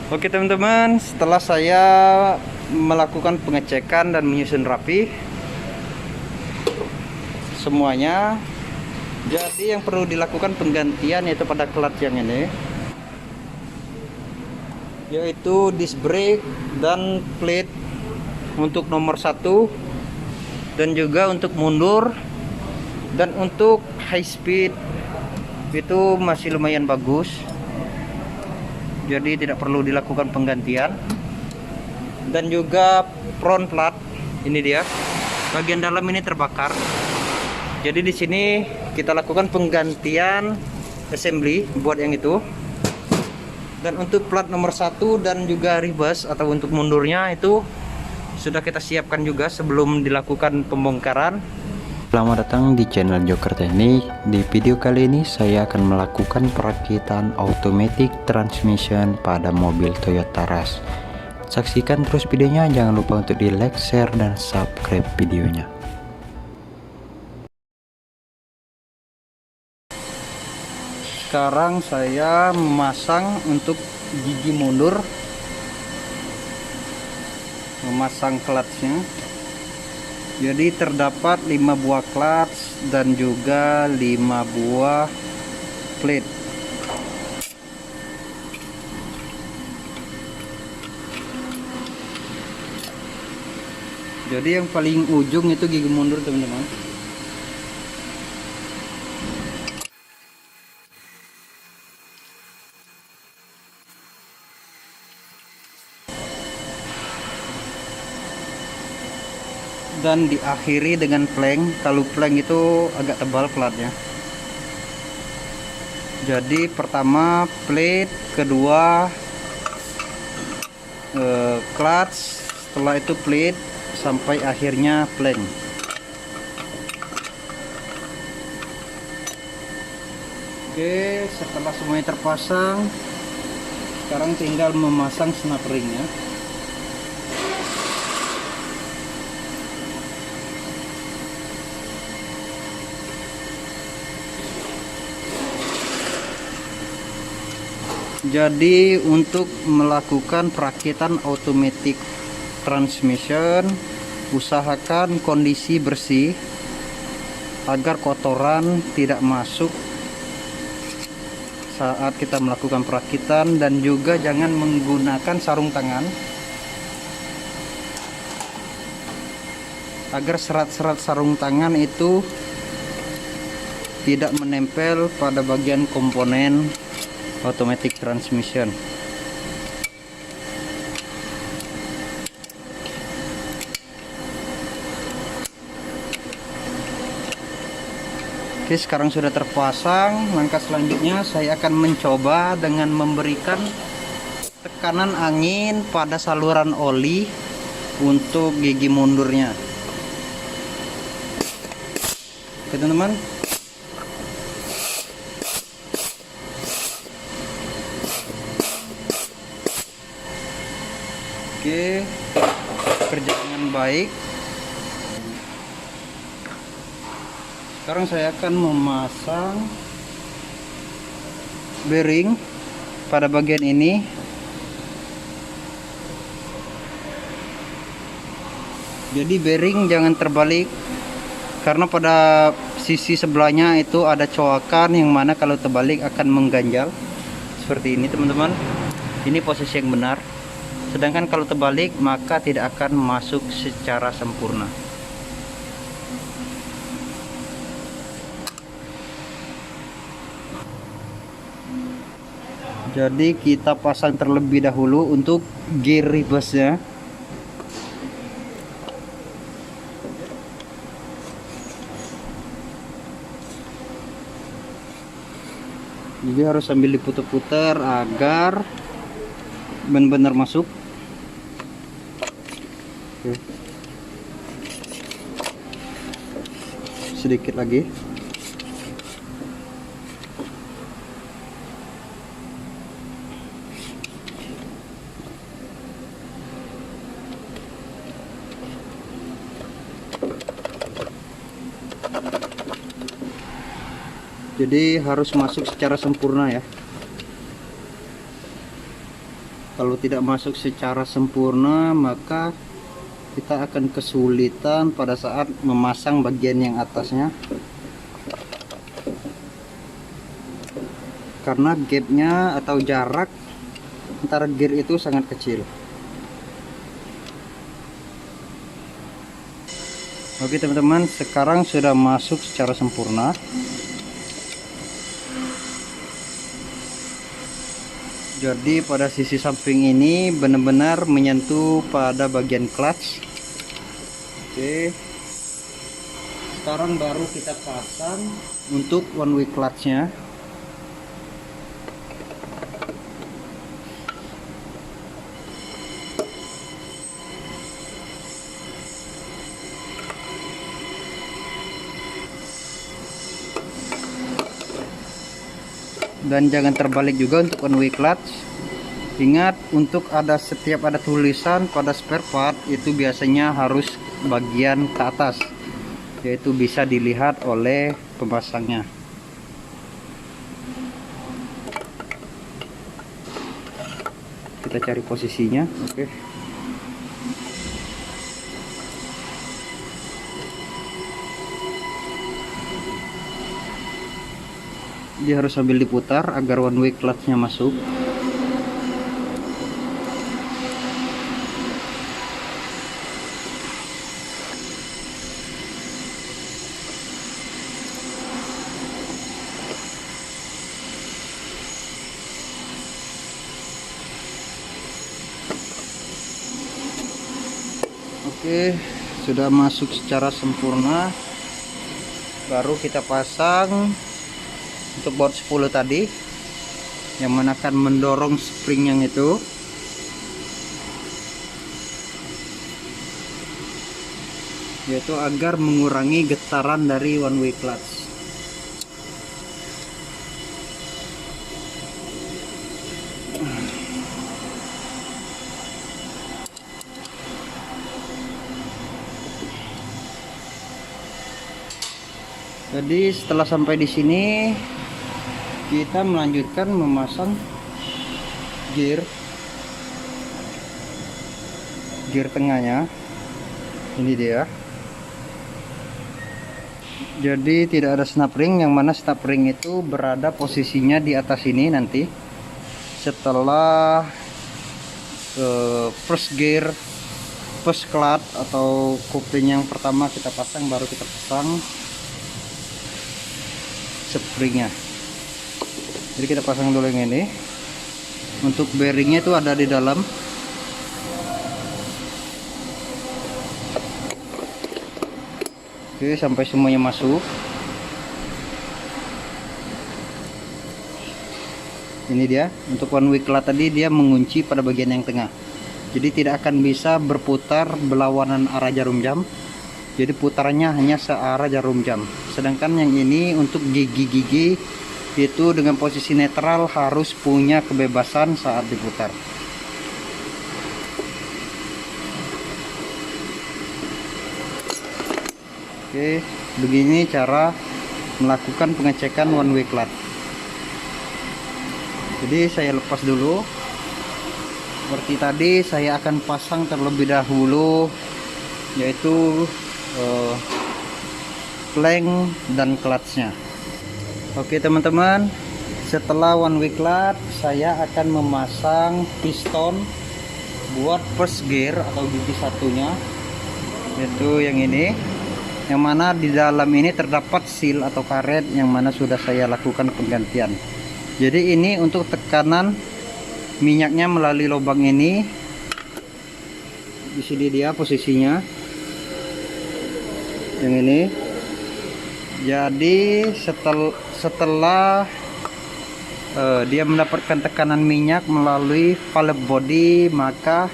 Oke teman-teman, setelah saya melakukan pengecekan dan menyusun rapi semuanya, jadi yang perlu dilakukan penggantian yaitu pada klat yang ini, yaitu disc brake dan plate untuk nomor 1, dan juga untuk mundur, dan untuk high speed itu masih lumayan bagus, jadi tidak perlu dilakukan penggantian. Dan juga front plat ini dia, bagian dalam ini terbakar, jadi di sini kita lakukan penggantian assembly buat yang itu. Dan untuk plat nomor 1 dan juga reverse atau untuk mundurnya itu sudah kita siapkan juga sebelum dilakukan pembongkaran. Selamat datang di channel Joker Teknik. Di video kali ini saya akan melakukan perakitan automatic transmission pada mobil Toyota Rush. Saksikan terus videonya, jangan lupa untuk di like, share, dan subscribe videonya. Sekarang saya memasang untuk gigi mundur, memasang clutchnya. Jadi terdapat 5 buah clutch dan juga 5 buah plate. Jadi yang paling ujung itu gigi mundur teman-teman. Dan diakhiri dengan plank. Kalau plank itu agak tebal platnya. Jadi pertama plate, kedua clutch, setelah itu plate, sampai akhirnya plank. Oke, setelah semuanya terpasang, sekarang tinggal memasang snap ringnya. Jadi untuk melakukan perakitan automatic transmission, usahakan kondisi bersih agar kotoran tidak masuk saat kita melakukan perakitan, dan juga jangan menggunakan sarung tangan agar serat-serat sarung tangan itu tidak menempel pada bagian komponen automatic transmission. Oke, sekarang sudah terpasang. Langkah selanjutnya saya akan mencoba dengan memberikan tekanan angin pada saluran oli untuk gigi mundurnya. Oke teman-teman, oke, kerja dengan baik. Sekarang saya akan memasang bearing pada bagian ini. Jadi bearing jangan terbalik, karena pada sisi sebelahnya itu ada coakan yang mana kalau terbalik akan mengganjal seperti ini teman-teman. Ini posisi yang benar. Sedangkan kalau terbalik maka tidak akan masuk secara sempurna. Jadi kita pasang terlebih dahulu untuk gear reverse-nya. Jadi harus sambil diputar-putar agar benar-benar masuk. Oke. Sedikit lagi. Jadi harus masuk secara sempurna ya. Kalau tidak masuk secara sempurna, maka kita akan kesulitan pada saat memasang bagian yang atasnya, karena gapnya atau jarak antara gear itu sangat kecil. Oke teman-teman, sekarang sudah masuk secara sempurna. Jadi pada sisi samping ini benar-benar menyentuh pada bagian clutch. Oke, sekarang baru kita pasang untuk one way clutchnya. Dan jangan terbalik juga untuk one way clutch. Ingat, untuk setiap ada tulisan pada spare part itu biasanya harus bagian ke atas, yaitu bisa dilihat oleh pemasangnya. Kita cari posisinya. Oke. Dia harus sambil diputar agar one way clutchnya masuk. Oke, sudah masuk secara sempurna. Baru kita pasang untuk baut 10 tadi, yang mana akan mendorong spring yang itu. Yaitu agar mengurangi getaran dari one way clutch. Jadi setelah sampai di sini, kita melanjutkan memasang gear tengahnya. Ini dia. Jadi tidak ada snap ring, yang mana snap ring itu berada posisinya di atas ini nanti. Setelah first gear, first clutch atau kopling yang pertama kita pasang, baru kita pasang springnya. Jadi kita pasang dulu yang ini. Untuk bearingnya itu ada di dalam. Oke, sampai semuanya masuk. Ini dia. Untuk one way clutch tadi dia mengunci pada bagian yang tengah. Jadi tidak akan bisa berputar berlawanan arah jarum jam. Jadi putarannya hanya searah jarum jam. Sedangkan yang ini untuk gigi-gigi itu dengan posisi netral harus punya kebebasan saat diputar. Oke, begini cara melakukan pengecekan one way clutch. Jadi saya lepas dulu. Seperti tadi saya akan pasang terlebih dahulu, yaitu crank dan clutchnya. Oke teman-teman, setelah one way clutch, saya akan memasang piston buat first gear atau gigi satunya, yaitu yang ini, yang mana di dalam ini terdapat seal atau karet yang mana sudah saya lakukan penggantian. Jadi ini untuk tekanan minyaknya melalui lubang ini. Di sini dia posisinya, yang ini. Jadi setelah dia mendapatkan tekanan minyak melalui valve body, maka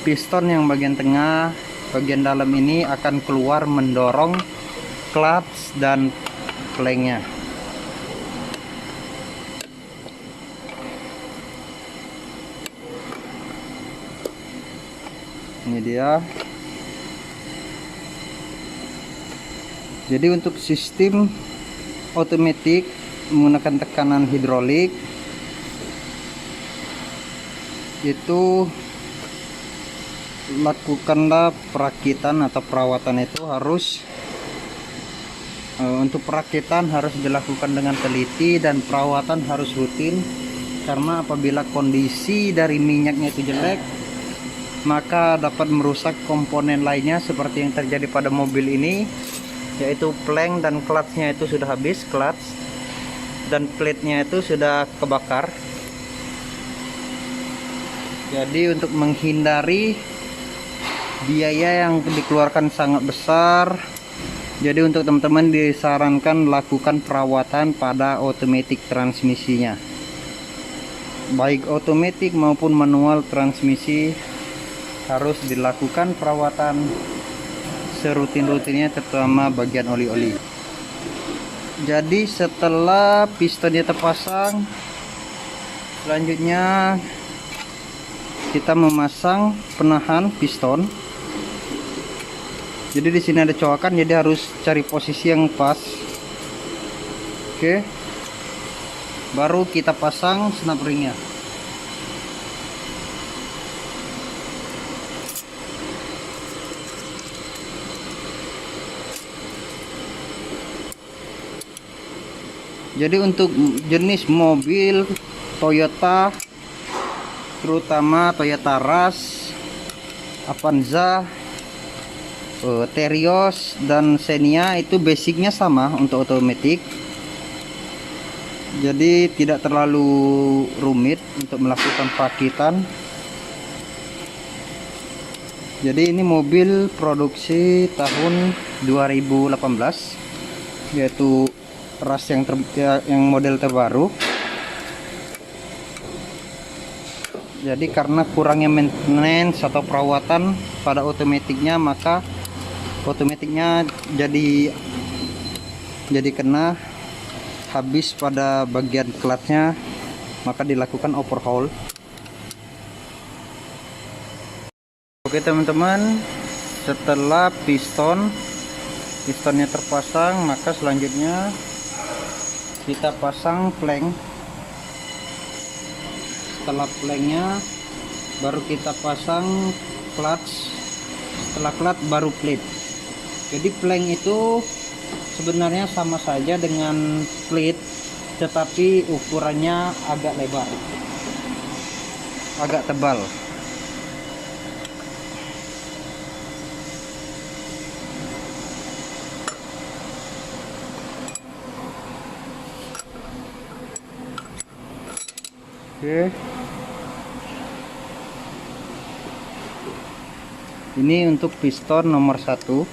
piston yang bagian tengah bagian dalam ini akan keluar mendorong clutch dan cranknya. Ini dia. Jadi untuk sistem otomatis menggunakan tekanan hidrolik, itu lakukanlah perakitan atau perawatan itu harus untuk perakitan harus dilakukan dengan teliti dan perawatan harus rutin, karena apabila kondisi dari minyaknya itu jelek maka dapat merusak komponen lainnya seperti yang terjadi pada mobil ini, yaitu plank dan clutchnya itu sudah habis, clutch dan plate-nya itu sudah kebakar. Jadi untuk menghindari biaya yang dikeluarkan sangat besar, jadi untuk teman-teman disarankan lakukan perawatan pada automatic transmisinya, baik otomatis maupun manual transmisi harus dilakukan perawatan serutin-rutinnya, terutama bagian oli-oli. Jadi setelah pistonnya terpasang, selanjutnya kita memasang penahan piston. Jadi di sini ada coakan, jadi harus cari posisi yang pas. Oke, baru kita pasang snap ringnya. Jadi untuk jenis mobil Toyota, terutama Toyota Rush, Avanza, Terios dan Xenia itu basicnya sama untuk otomatis. Jadi tidak terlalu rumit untuk melakukan perakitan. Jadi ini mobil produksi tahun 2018, yaitu Rush yang model terbaru. Jadi karena kurangnya maintenance atau perawatan pada otomatiknya, maka otomatiknya jadi kena habis pada bagian clutchnya, maka dilakukan overhaul. Oke teman-teman, setelah pistonnya terpasang, maka selanjutnya kita pasang plank. Setelah planknya baru kita pasang clutch, setelah clutch baru plate. Jadi plank itu sebenarnya sama saja dengan plate, tetapi ukurannya agak lebar, agak tebal. Oke, ini untuk piston nomor 1,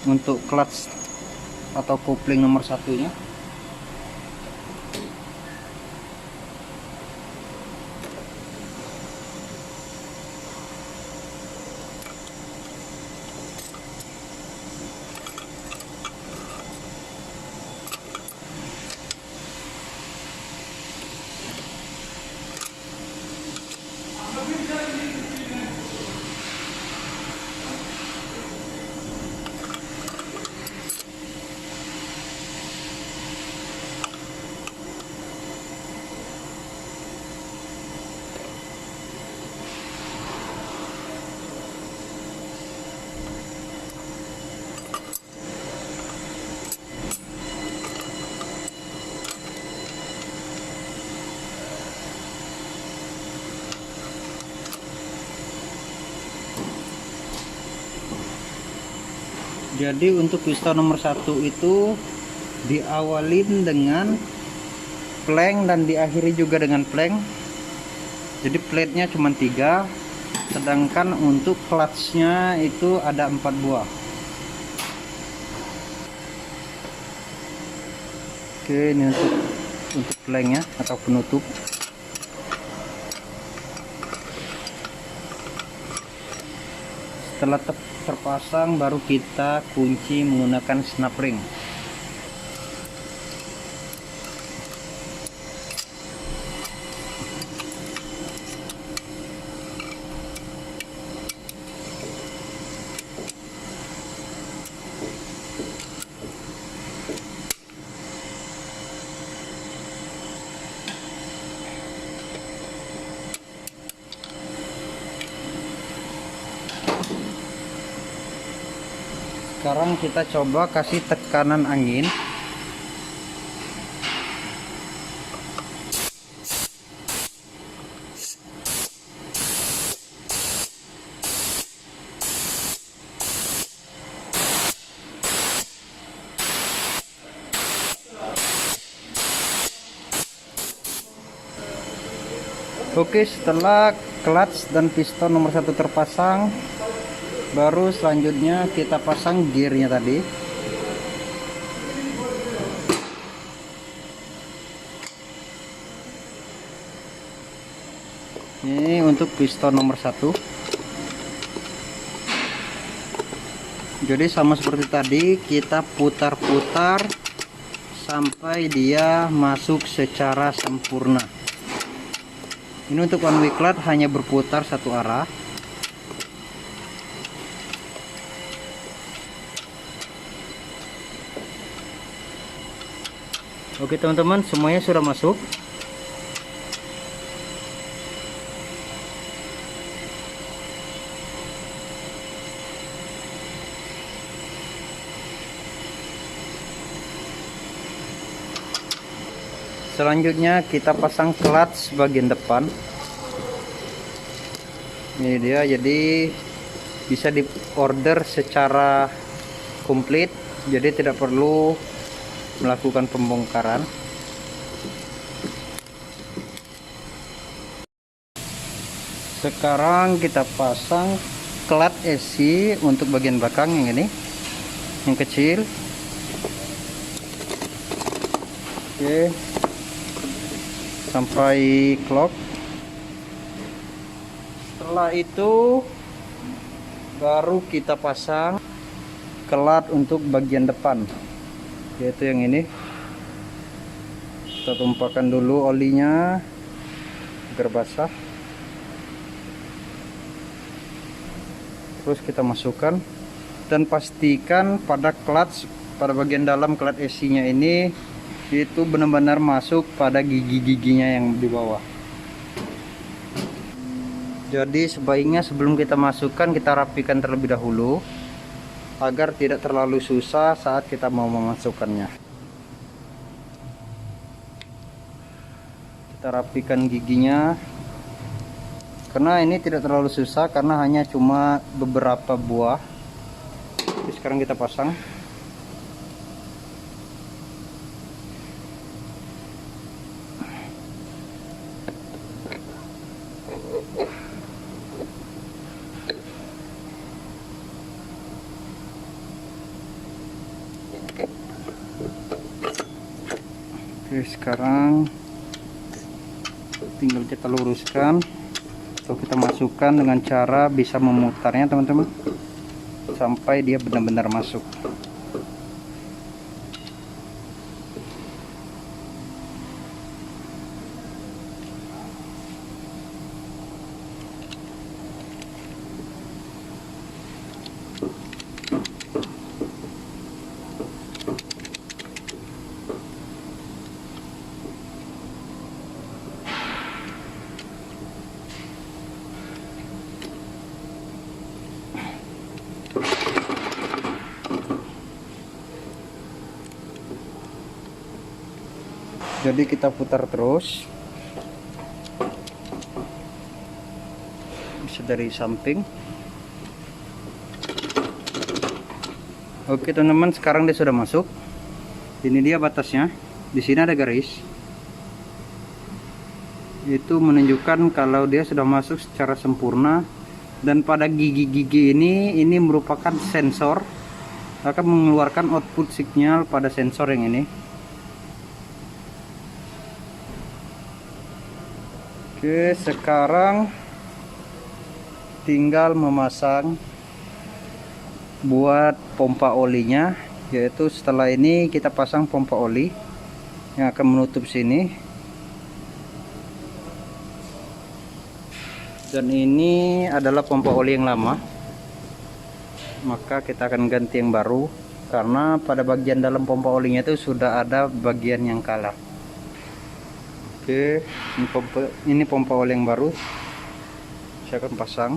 untuk clutch atau kopling nomor 1-nya. Jadi untuk piston nomor 1 itu diawalin dengan plank dan diakhiri juga dengan plank. Jadi plate-nya cuma 3, sedangkan untuk clutch-nya itu ada 4 buah. Oke, ini untuk planknya atau penutup. Setelah terpasang baru kita kunci menggunakan snap ring. Sekarang kita coba kasih tekanan angin. Oke, setelah clutch dan piston nomor 1 terpasang, baru selanjutnya kita pasang gearnya tadi. Ini untuk piston nomor 1. Jadi sama seperti tadi, kita putar-putar sampai dia masuk secara sempurna. Ini untuk one way clutch hanya berputar satu arah. Oke teman-teman, semuanya sudah masuk. Selanjutnya kita pasang clutch bagian depan. Ini dia, jadi bisa di order secara komplit, jadi tidak perlu melakukan pembongkaran. Sekarang kita pasang clutch AC untuk bagian belakang yang ini, yang kecil. Oke, sampai clock. Setelah itu baru kita pasang clutch untuk bagian depan, yaitu yang ini. Kita tumpahkan dulu olinya agar basah, terus kita masukkan dan pastikan pada clutch, pada bagian dalam clutch AC nya ini itu benar-benar masuk pada gigi-giginya yang di bawah. Jadi sebaiknya sebelum kita masukkan, kita rapikan terlebih dahulu agar tidak terlalu susah saat kita mau memasukkannya. Kita rapikan giginya, karena ini tidak terlalu susah, karena hanya cuma beberapa buah. Jadi sekarang kita pasang. Oke, sekarang tinggal kita luruskan atau kita masukkan dengan cara bisa memutarnya teman-teman, sampai dia benar-benar masuk. Jadi kita putar terus, bisa dari samping. Oke teman-teman, sekarang dia sudah masuk. Ini dia batasnya. Di sini ada garis. Itu menunjukkan kalau dia sudah masuk secara sempurna. Dan pada gigi-gigi ini merupakan sensor, akan mengeluarkan output signal pada sensor yang ini. Oke, sekarang tinggal memasang buat pompa olinya, yaitu setelah ini kita pasang pompa oli yang akan menutup sini. Dan ini adalah pompa oli yang lama, maka kita akan ganti yang baru, karena pada bagian dalam pompa olinya itu sudah ada bagian yang kalah. Oke, ini pompa oli yang baru saya akan pasang.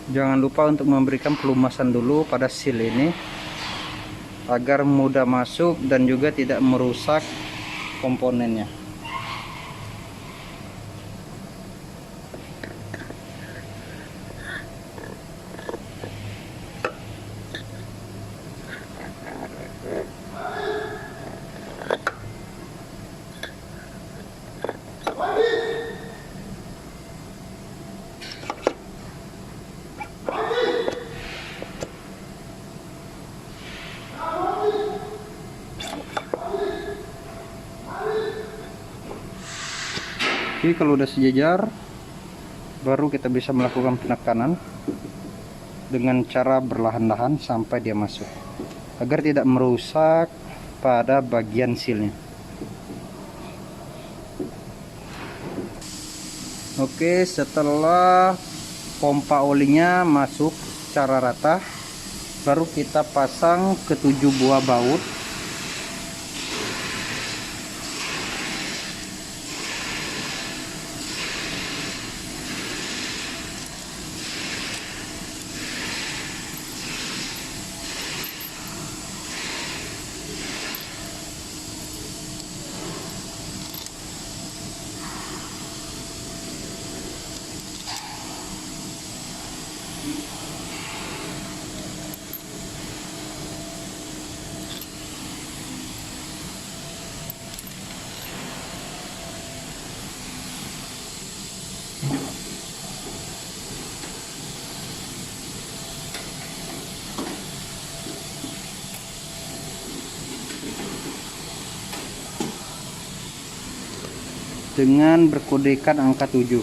Jangan lupa untuk memberikan pelumasan dulu pada seal ini agar mudah masuk dan juga tidak merusak komponennya. Oke, kalau udah sejajar, baru kita bisa melakukan penekanan dengan cara berlahan-lahan sampai dia masuk, agar tidak merusak pada bagian sealnya. Oke, setelah pompa olinya masuk secara rata, baru kita pasang ke 7 buah baut. Dengan berkodekan angka 7.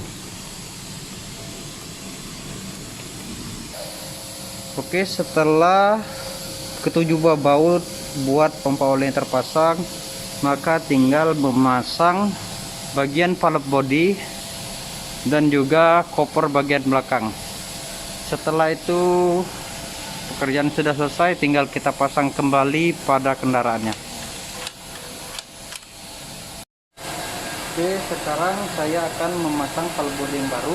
Oke, setelah ketujuh buah baut buat pompa oli yang terpasang, maka tinggal memasang bagian valve body dan juga koper bagian belakang. Setelah itu pekerjaan sudah selesai, tinggal kita pasang kembali pada kendaraannya. Oke, sekarang saya akan memasang valve body yang baru.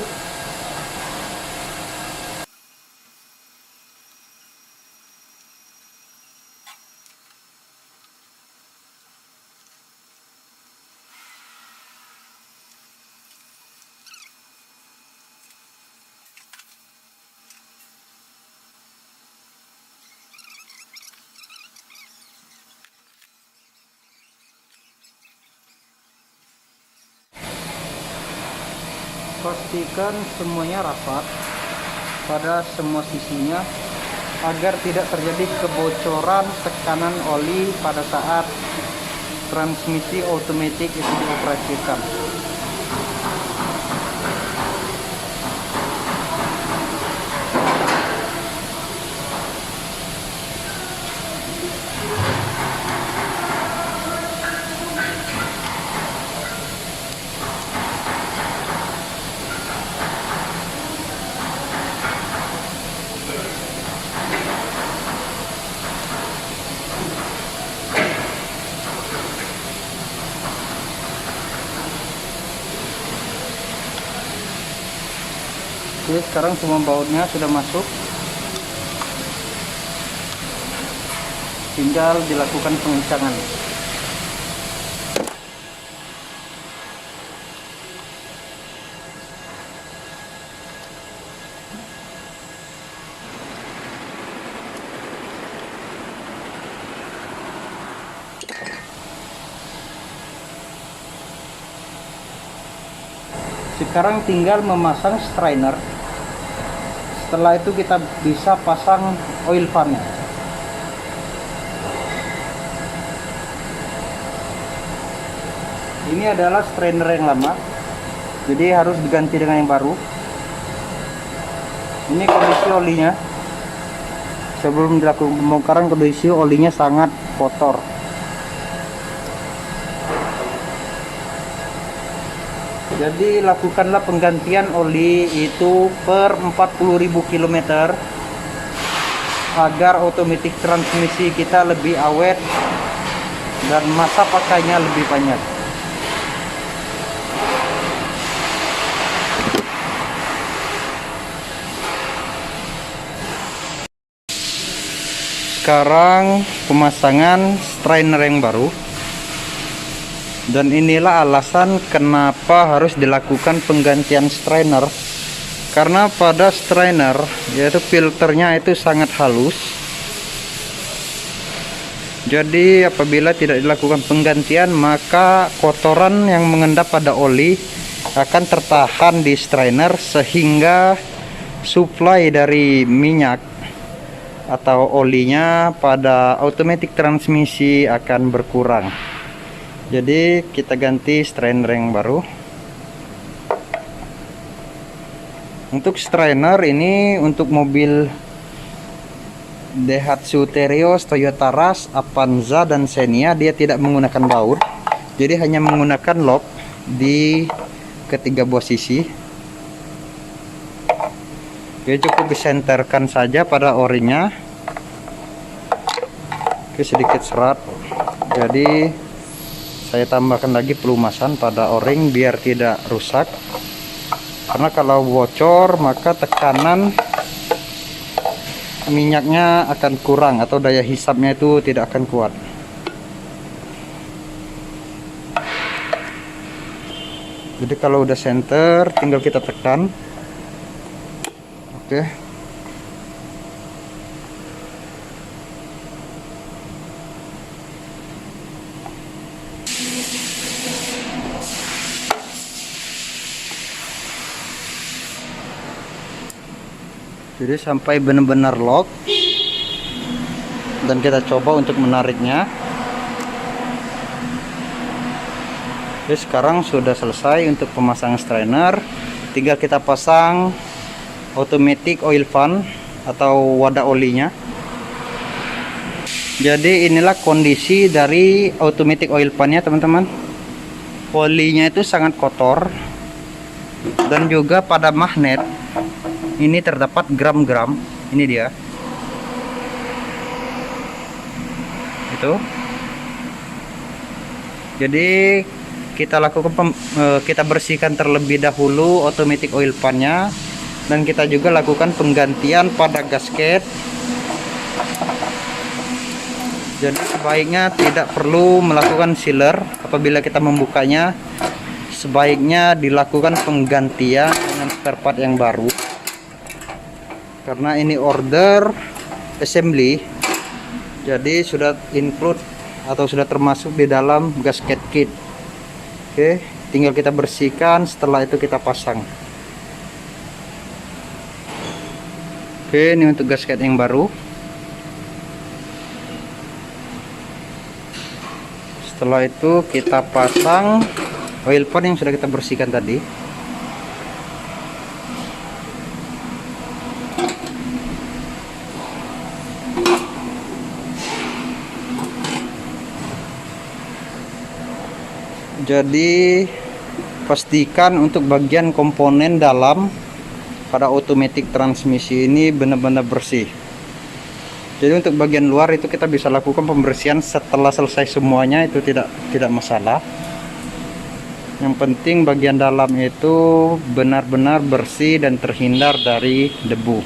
Pastikan semuanya rapat pada semua sisinya agar tidak terjadi kebocoran tekanan oli pada saat transmisi otomatis itu dioperasikan. Oke, sekarang semua bautnya sudah masuk, tinggal dilakukan pengencangan. Sekarang tinggal memasang strainer. Setelah itu kita bisa pasang oil pan-nya. Ini adalah strainer yang lama, jadi harus diganti dengan yang baru. Ini kondisi olinya. Sebelum dilakukan pembongkaran, kondisi olinya sangat kotor. Jadi lakukanlah penggantian oli itu per 40.000 km agar otomatis transmisi kita lebih awet dan masa pakainya lebih banyak. sekarang pemasangan strainer yang baru. Dan inilah alasan kenapa harus dilakukan penggantian strainer. Karena pada strainer, yaitu filternya itu sangat halus. Jadi apabila tidak dilakukan penggantian, maka kotoran yang mengendap pada oli akan tertahan di strainer, sehingga suplai dari minyak atau olinya pada automatic transmisi akan berkurang. Jadi kita ganti strainer yang baru. Untuk strainer ini untuk mobil Daihatsu Terios, Toyota Rush, Avanza, dan Xenia, dia tidak menggunakan baut, jadi hanya menggunakan lock di ketiga buah sisi. Oke, cukup disenterkan saja pada orinya. Oke, sedikit serat, jadi saya tambahkan lagi pelumasan pada o-ring biar tidak rusak, karena kalau bocor maka tekanan minyaknya akan kurang atau daya hisapnya itu tidak akan kuat. Jadi kalau udah center tinggal kita tekan. Oke. Jadi sampai benar-benar lock, dan kita coba untuk menariknya. Jadi sekarang sudah selesai untuk pemasangan strainer, tinggal kita pasang automatic oil pan atau wadah olinya. Jadi inilah kondisi dari automatic oil pan-nya, teman-teman. Olinya itu sangat kotor, dan juga pada magnet ini terdapat gram-gram. Ini dia. Itu. Jadi kita lakukan kita bersihkan terlebih dahulu automatic oil pan-nya, dan kita juga lakukan penggantian pada gasket. Jadi sebaiknya tidak perlu melakukan sealer apabila kita membukanya. Sebaiknya dilakukan penggantian dengan spare part yang baru, karena ini order assembly, jadi sudah include atau sudah termasuk di dalam gasket kit. Oke, tinggal kita bersihkan, setelah itu kita pasang. Oke, ini untuk gasket yang baru. Setelah itu kita pasang oil pan yang sudah kita bersihkan tadi. Jadi pastikan untuk bagian komponen dalam pada automatic transmisi ini benar-benar bersih. Jadi untuk bagian luar itu kita bisa lakukan pembersihan setelah selesai semuanya, itu tidak masalah. Yang penting bagian dalam itu benar-benar bersih dan terhindar dari debu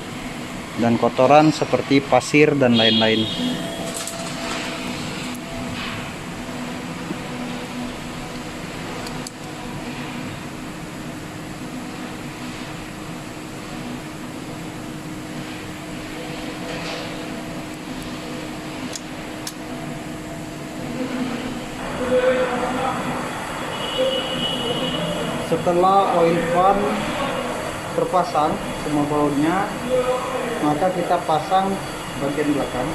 dan kotoran seperti pasir dan lain-lain. Setelah oil pan terpasang semua bautnya, maka kita pasang bagian belakang,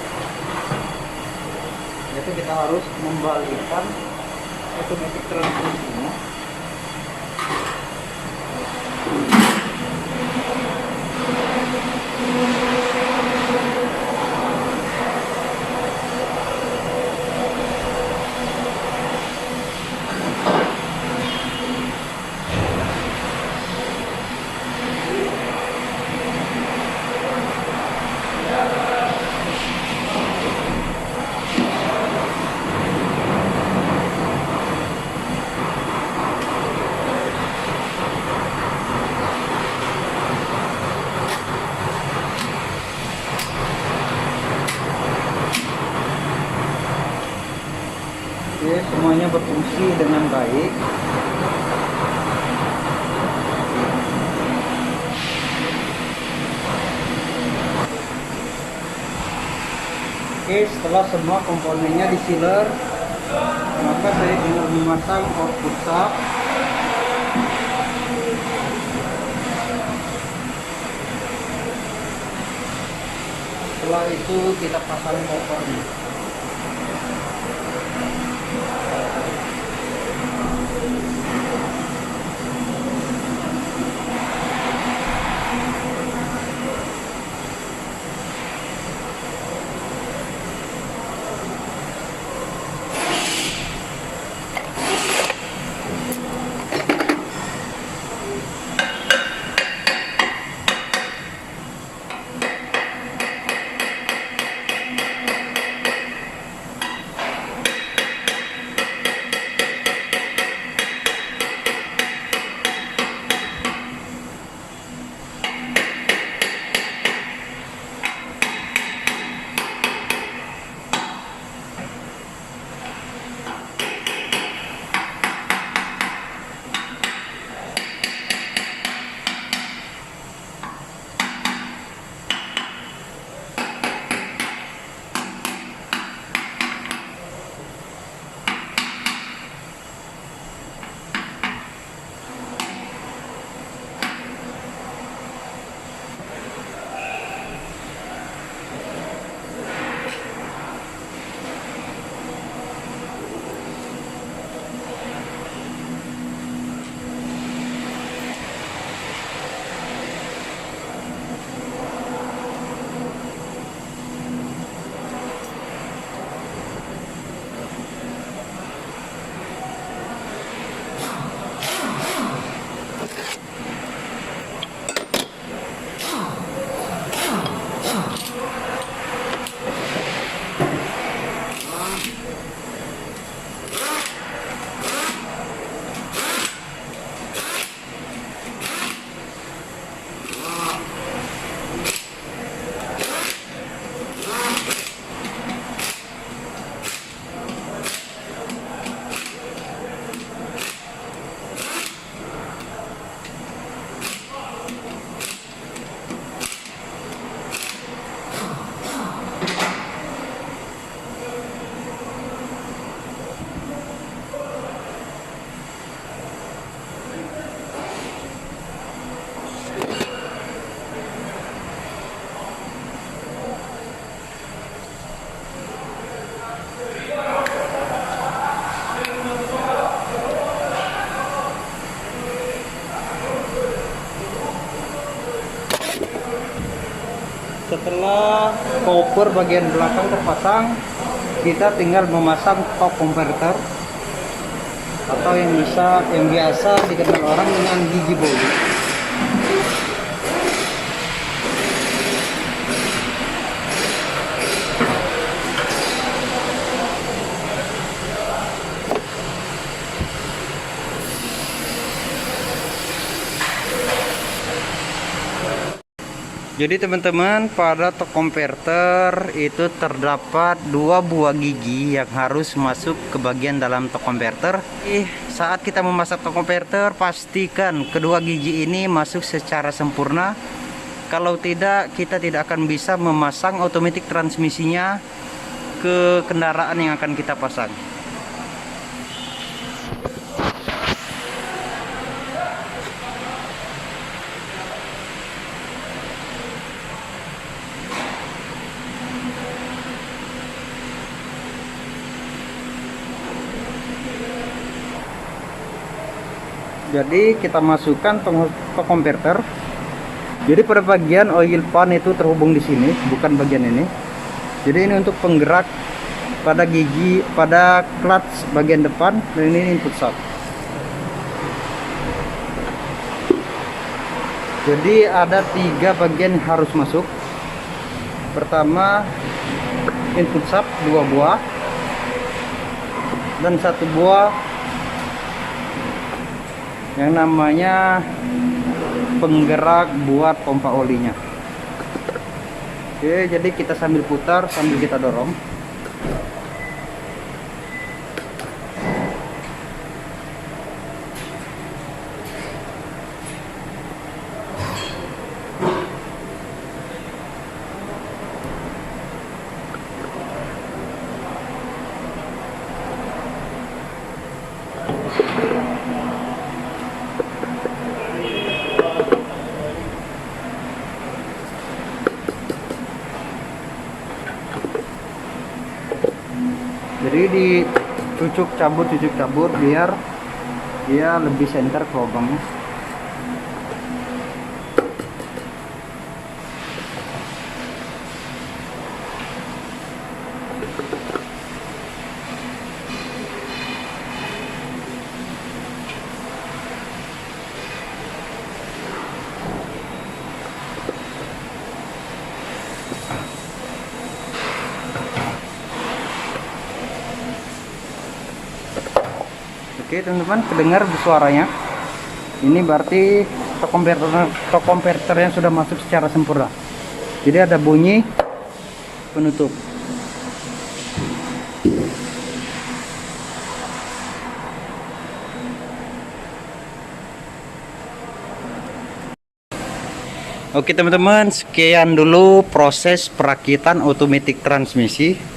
yaitu kita harus membalikkan automatic transmisinya. fungsi dengan baik. Oke, setelah semua komponennya disealer, maka saya tinggal memasang output sub. Setelah itu kita pasang covernya. Setelah cover bagian belakang terpasang, kita tinggal memasang top converter atau yang biasa dikenal orang dengan gigi boli. Jadi teman-teman, pada top converter itu terdapat 2 buah gigi yang harus masuk ke bagian dalam top converter. Saat kita memasang top converter, pastikan kedua gigi ini masuk secara sempurna. Kalau tidak, kita tidak akan bisa memasang automatic transmisinya ke kendaraan yang akan kita pasang. Jadi kita masukkan top converter. Jadi pada bagian oil pan itu terhubung di sini, bukan bagian ini. Jadi ini untuk penggerak pada gigi, pada clutch bagian depan, dan ini input sub. Jadi ada 3 bagian yang harus masuk. Pertama, input sub 2 buah dan 1 buah yang namanya penggerak buat pompa olinya. Oke, jadi kita sambil putar sambil kita dorong. Jadi dicucuk cabur biar dia lebih center ke lubangnya. Oke teman-teman, kedengar suaranya. Ini berarti stok konverternya sudah masuk secara sempurna. Jadi ada bunyi penutup. Oke teman-teman, sekian dulu proses perakitan automatic transmisi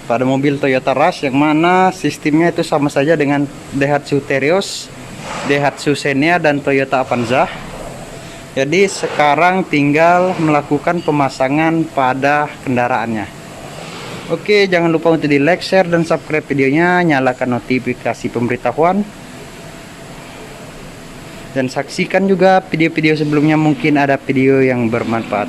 pada mobil Toyota Rush, yang mana sistemnya itu sama saja dengan Daihatsu Terios, Daihatsu Xenia, dan Toyota Avanza. Jadi sekarang tinggal melakukan pemasangan pada kendaraannya. Oke, jangan lupa untuk di like, share, dan subscribe videonya, nyalakan notifikasi pemberitahuan, dan saksikan juga video-video sebelumnya, mungkin ada video yang bermanfaat.